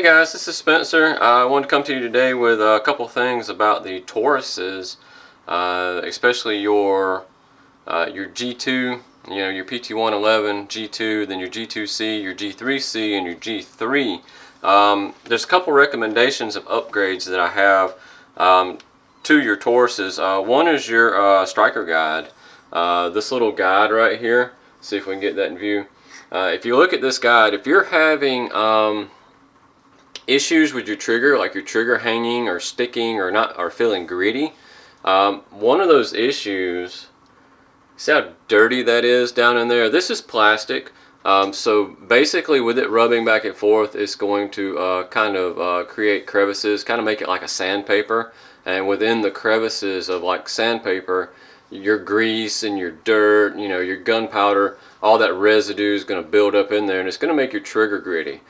guys, this is Spencer. I wanted to come to you today with a couple things about the Tauruses, especially your G2, your PT111, G2, then your G2c, your G3c, and your G3. There's a couple recommendations of upgrades that I have to your Tauruses. One is your striker guide. This little guide right here. See if we can get that in view. If you look at this guide, if you're having issues with your trigger, like your trigger hanging or sticking or feeling gritty, one of those issues, see how dirty that is down in there? This is plastic, so basically with it rubbing back and forth, it's going to kind of create crevices, kind of make it like a sandpaper, and within the crevices of like sandpaper, your grease and your dirt, your gunpowder, all that residue is going to build up in there, and it's going to make your trigger gritty.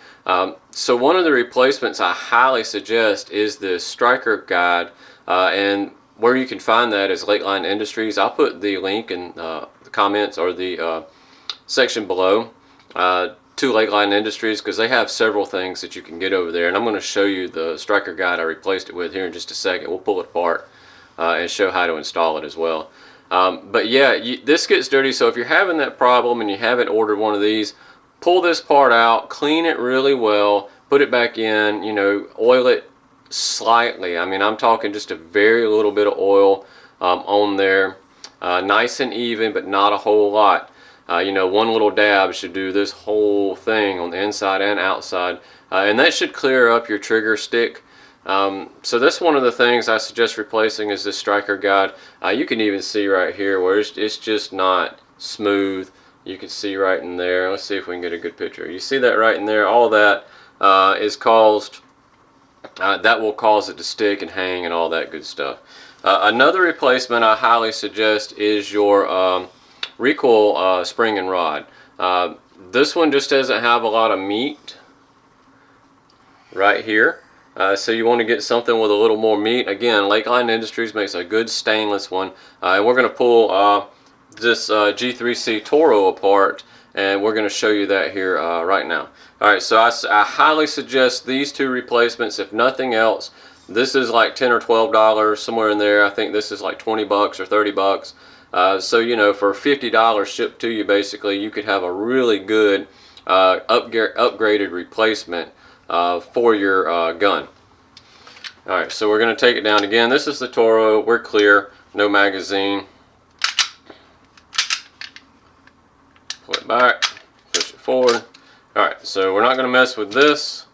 So one of the replacements I highly suggest is the striker guide, and where you can find that is Lakeline Industries. I'll put the link in the comments or the section below to Lakeline Industries, because they have several things that you can get over there, and I'm going to show you the striker guide I replaced it with here in just a second. We'll pull it apart and show how to install it as well. But yeah, this gets dirty, so if you're having that problem and you haven't ordered one of these, pull this part out, clean it really well, put it back in, oil it slightly. I mean, I'm talking just a very little bit of oil on there, nice and even, but not a whole lot. One little dab should do this whole thing on the inside and outside, and that should clear up your trigger stick. So that's one of the things I suggest replacing is this striker guide. You can even see right here where it's just not smooth. You can see right in there. Let's see if we can get a good picture. You see that right in there? All that is caused, that will cause it to stick and hang and all that good stuff. Another replacement I highly suggest is your recoil spring and rod. This one just doesn't have a lot of meat right here. So you want to get something with a little more meat. Again, Lakeline Industries makes a good stainless one. And we're going to pull this G3c Toro apart, and we're going to show you that here right now. Alright, so I highly suggest these two replacements. If nothing else, this is like $10 or $12, somewhere in there. I think this is like 20 bucks or 30 bucks. So, for $50 shipped to you, basically, you could have a really good upgraded replacement for your gun. Alright, so we're going to take it down again. This is the Toro. We're clear, no magazine. Pull it back, push it forward. Alright, so we're not going to mess with this.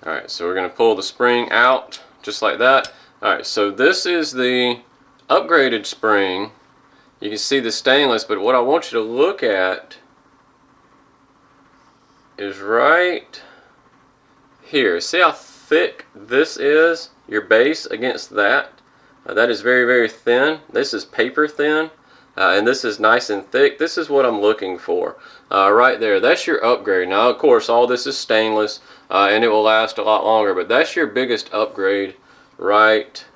Alright, so we're going to pull the spring out just like that. Alright, so this is the upgraded spring. You can see the stainless, but what I want you to look at is right here. See how thick this is, your base against that? That is very, very thin. This is paper thin, and this is nice and thick. This is what I'm looking for right there. That's your upgrade. Now, of course, all this is stainless, and it will last a lot longer, but that's your biggest upgrade right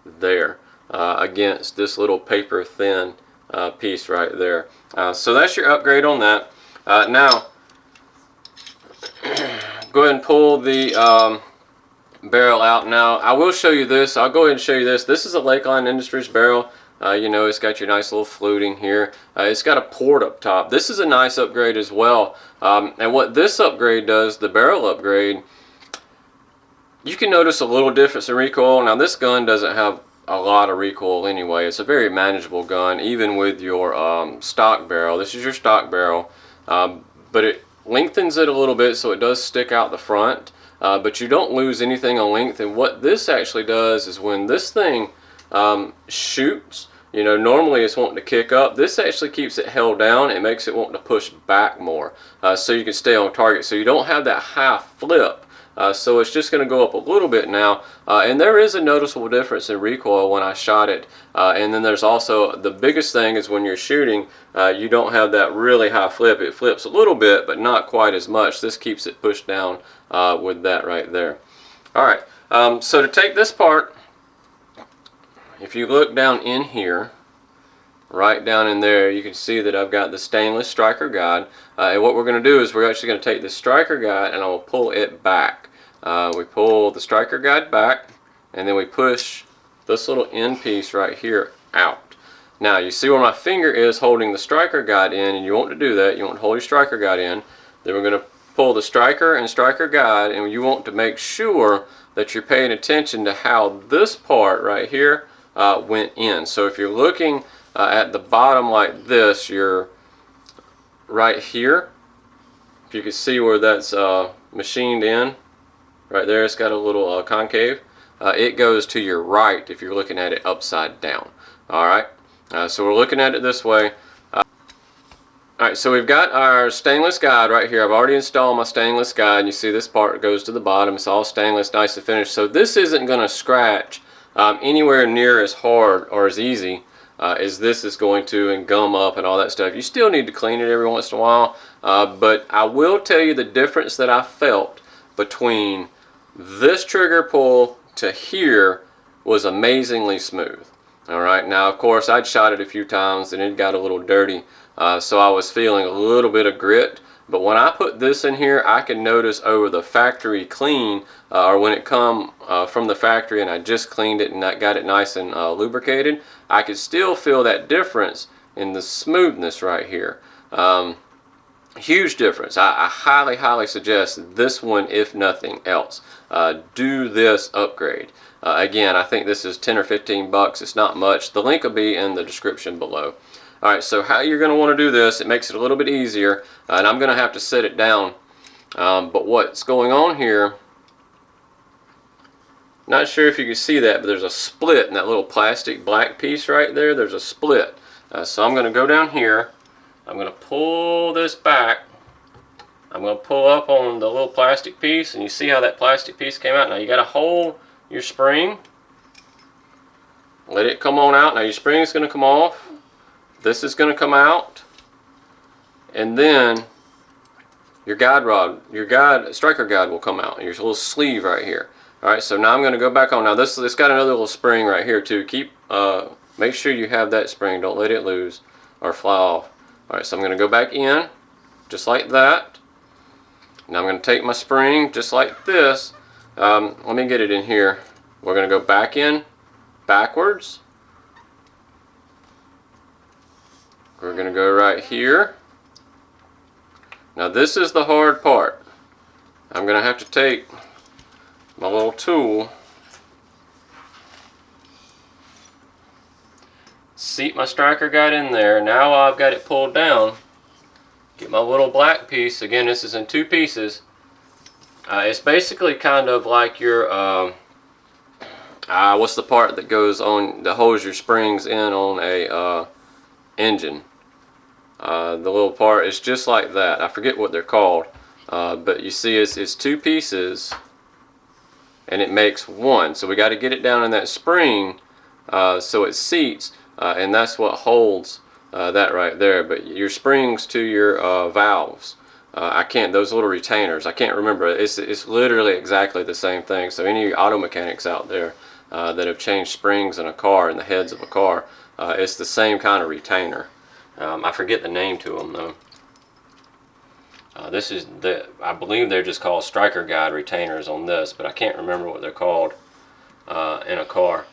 there against this little paper thin piece right there. So that's your upgrade on that. Now, go ahead and pull the barrel out. Now, I will show you this. I'll go ahead and show you this. This is a Lakeline Industries barrel. It's got your nice little fluting here. It's got a port up top. This is a nice upgrade as well. And what this upgrade does, the barrel upgrade, you can notice a little difference in recoil. Now, this gun doesn't have a lot of recoil anyway. It's a very manageable gun, even with your stock barrel. This is your stock barrel, but it lengthens it a little bit so it does stick out the front, but you don't lose anything on length. And what this actually does is when this thing shoots, normally it's wanting to kick up. This actually keeps it held down. It makes it want to push back more, so you can stay on target, so you don't have that high flip. So it's just going to go up a little bit now, and there is a noticeable difference in recoil when I shot it. And then there's also, the biggest thing is when you're shooting, you don't have that really high flip. It flips a little bit, but not quite as much. This keeps it pushed down with that right there. Alright, so to take this part, if you look down in here, right down in there. You can see that I've got the stainless striker guide, and what we're going to do is we're actually going to take the striker guide and I'll pull it back. We pull the striker guide back, and then we push this little end piece right here out. Now you see where my finger is holding the striker guide in, and you want to do that. You want to hold your striker guide in. Then we're going to pull the striker and striker guide, and you want to make sure that you're paying attention to how this part right here went in. So if you're looking at the bottom like this, you're right here. If you can see where that's machined in, right there, it's got a little concave. It goes to your right if you're looking at it upside down. Alright, so we're looking at it this way. Alright, so we've got our stainless guide right here. I've already installed my stainless guide, and you see this part goes to the bottom. It's all stainless, nice and finished. So this isn't going to scratch anywhere near as hard or as easy as this is going to, and gum up and all that stuff. You still need to clean it every once in a while, but I will tell you the difference that I felt between this trigger pull to here was amazingly smooth. Alright, now of course I'd shot it a few times and it got a little dirty, so I was feeling a little bit of grit. But when I put this in here, I can notice over the factory clean, or when it come from the factory and I just cleaned it and I got it nice and lubricated, I could still feel that difference in the smoothness right here. Huge difference. I highly suggest this one, if nothing else. Do this upgrade. Again, I think this is 10 or 15 bucks. It's not much. The link will be in the description below. Alright, so how you're going to want to do this, it makes it a little bit easier, and I'm going to have to set it down. But what's going on here, not sure if you can see that, but there's a split in that little plastic black piece right there. There's a split. So I'm going to go down here. I'm going to pull this back. I'm going to pull up on the little plastic piece, and you see how that plastic piece came out. Now you got to hold your spring. Let it come on out. Now your spring is going to come off. This is going to come out. And then your guide rod, your striker guide will come out. Your little sleeve right here. Alright, so now I'm going to go back on. Now this got another little spring right here too. Make sure you have that spring. Don't let it loose or fly off. Alright, so I'm going to go back in just like that. Now I'm going to take my spring just like this. Let me get it in here. We're going to go back in backwards. We're going to go right here. Now this is the hard part. I'm going to have to take my little tool, seat my striker guide in there. Now I've got it pulled down. Get my little black piece. Again, this is in two pieces. It's basically kind of like your what's the part that goes on, that holds your springs in on a engine. The little part is just like that. I forget what they're called, but you see it's two pieces and it makes one. So we got to get it down in that spring so it seats, and that's what holds that right there. But your springs to your valves, those little retainers, I can't remember. It's literally exactly the same thing. So any auto mechanics out there that have changed springs in a car, in the heads of a car, it's the same kind of retainer. I forget the name to them though. I believe they're just called striker guide retainers on this, but I can't remember what they're called in a car.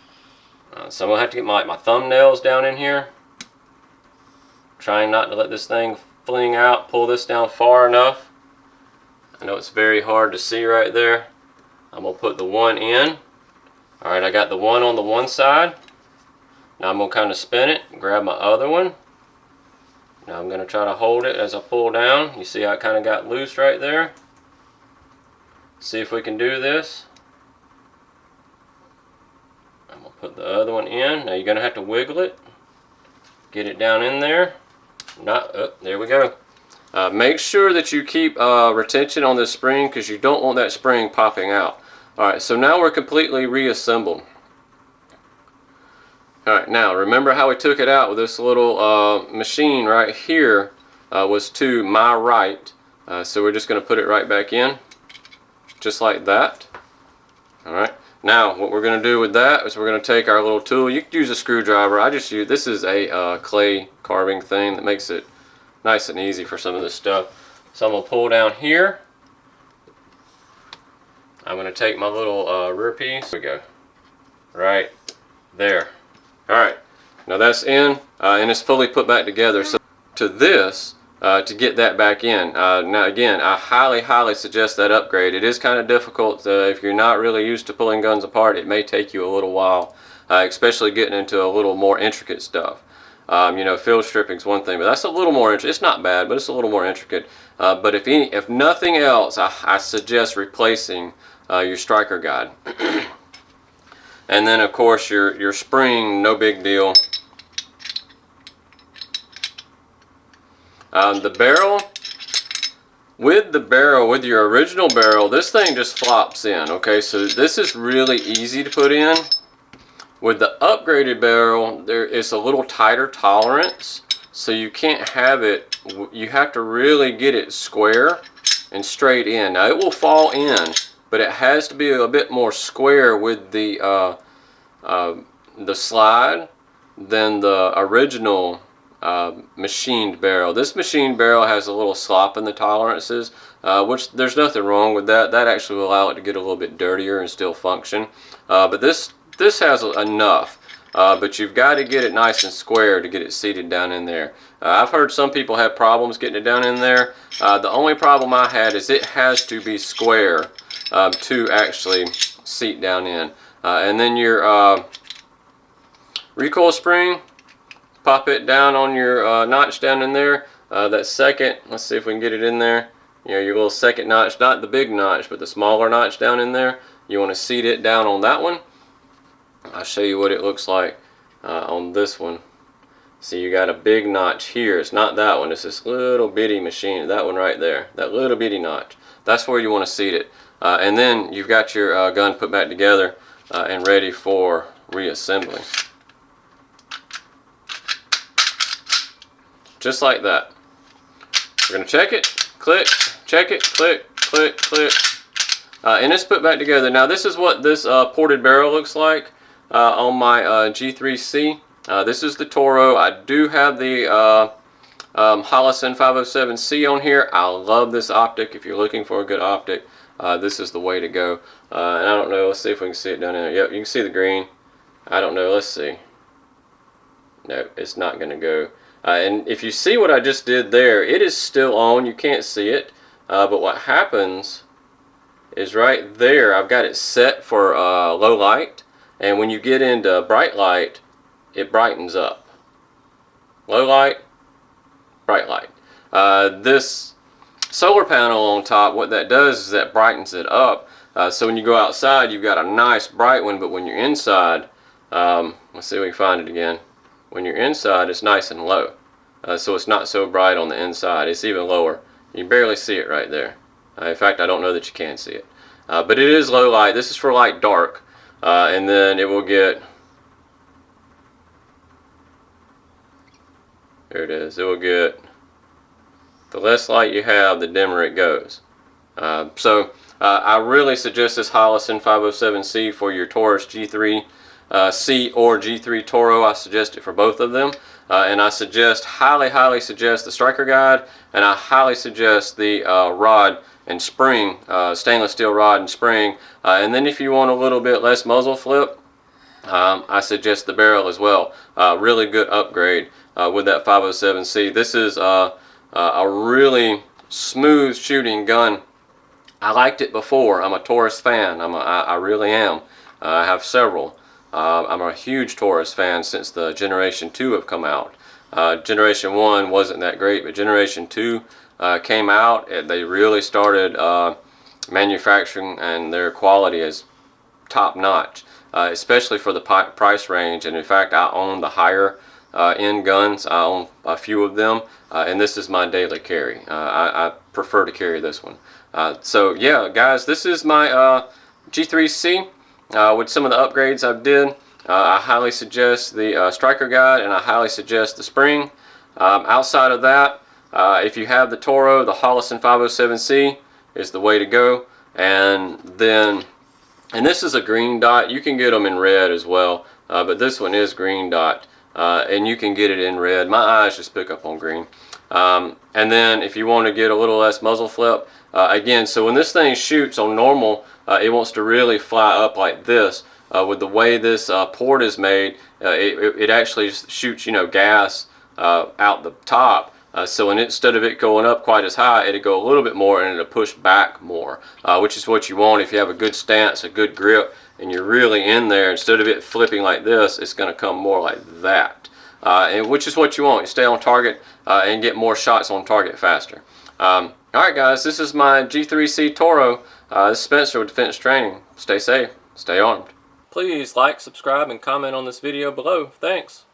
So I'm going to have to get my thumbnails down in here. Trying not to let this thing fling out. Pull this down far enough. I know it's very hard to see right there. I'm going to put the one in. Alright, I got the one on the one side. Now I'm going to kind of spin it, grab my other one. Now I'm going to try to hold it as I pull down. You see how it kind of got loose right there? See if we can do this. I'm going to put the other one in. Now you're going to have to wiggle it. Get it down in there. There we go. Make sure that you keep retention on this spring, because you don't want that spring popping out. Alright, so now we're completely reassembled. Alright, now remember how we took it out with this little machine right here was to my right. So we're just going to put it right back in, just like that. Alright, Now what we're going to do with that is we're going to take our little tool. You could use a screwdriver. I just use, this is a clay carving thing that makes it nice and easy for some of this stuff. So I'm going to pull down here. I'm going to take my little rear piece. There we go. Right there. Alright, now that's in and it's fully put back together. So to this, to get that back in. Now again, I highly suggest that upgrade. It is kind of difficult if you're not really used to pulling guns apart. It may take you a little while, especially getting into a little more intricate stuff. You know, field stripping is one thing, but that's a little more intricate. It's not bad, but it's a little more intricate. But if nothing else, I suggest replacing your striker guide. And then of course your spring, no big deal. The barrel, with your original barrel, this thing just flops in, okay? So this is really easy to put in. With the upgraded barrel, there is a little tighter tolerance, so you can't have it, you have to really get it square and straight in. Now it will fall in, but it has to be a bit more square with the slide than the original machined barrel. This machined barrel has a little slop in the tolerances, which there's nothing wrong with that. That actually will allow it to get a little bit dirtier and still function. But this has enough, but you've got to get it nice and square to get it seated down in there. I've heard some people have problems getting it down in there. The only problem I had is it has to be square to actually seat down in. And then your recoil spring, pop it down on your notch down in there. That second, let's see if we can get it in there. You know, your little second notch, not the big notch, but the smaller notch down in there. You want to seat it down on that one. I'll show you what it looks like on this one. See, you got a big notch here. It's not that one. It's this little bitty machine. That one right there. That little bitty notch. That's where you want to seat it. And then you've got your gun put back together and ready for reassembly. Just like that. We're going to check it, click, check it, click, click, click. And it's put back together. Now this is what this ported barrel looks like on my G3c. This is the Toro. I do have the Holosun 507C on here. I love this optic. If you're looking for a good optic, this is the way to go. And I don't know, let's see if we can see it down there. Yep, you can see the green. I don't know, let's see. No, it's not going to go. And if you see what I just did there, it is still on. You can't see it. But what happens is right there, I've got it set for low light. And when you get into bright light, it brightens up. Low light, bright light. This solar panel on top, what that does is that brightens it up. So when you go outside, you've got a nice bright one. But when you're inside, let's see if we can find it again. When you're inside, it's nice and low. So it's not so bright on the inside. It's even lower. You can barely see it right there. In fact, I don't know that you can see it. But it is low light. This is for light dark. And then it will get... There it is. It will get... The less light you have, the dimmer it goes. I really suggest this Holosun 507C for your Taurus G3C or G3 Toro. I suggest it for both of them. And I suggest, highly suggest the striker guide, and I highly suggest the rod and spring, stainless steel rod and spring. And then if you want a little bit less muzzle flip, I suggest the barrel as well. Really good upgrade with that 507C. This is a really smooth shooting gun. I liked it before. I'm a Taurus fan. I really am. I have several. I'm a huge Taurus fan since the Generation 2 have come out. Generation 1 wasn't that great, but Generation 2 came out, and they really started manufacturing, and their quality is top notch, especially for the price range. And in fact, I own the higher end guns. I own a few of them, and this is my daily carry. I prefer to carry this one. So yeah, guys, this is my G3C. With some of the upgrades I've did. I highly suggest the striker guide, and I highly suggest the spring. Outside of that, if you have the Toro, the Holosun 507C is the way to go. And then And this is a green dot. You can get them in red as well, but this one is green dot, and you can get it in red. My eyes just pick up on green. And then if you want to get a little less muzzle flip, again, so when this thing shoots on normal, it wants to really fly up like this. With the way this port is made, it actually shoots, you know, gas out the top. So instead of it going up quite as high, it'll go a little bit more and it'll push back more, which is what you want if you have a good stance, a good grip, and you're really in there. Instead of it flipping like this, it's going to come more like that, and which is what you want. You stay on target and get more shots on target faster. Alright guys, this is my G3c Toro. This is Spencer with Defense Training. Stay safe, stay armed. Please like, subscribe, and comment on this video below. Thanks.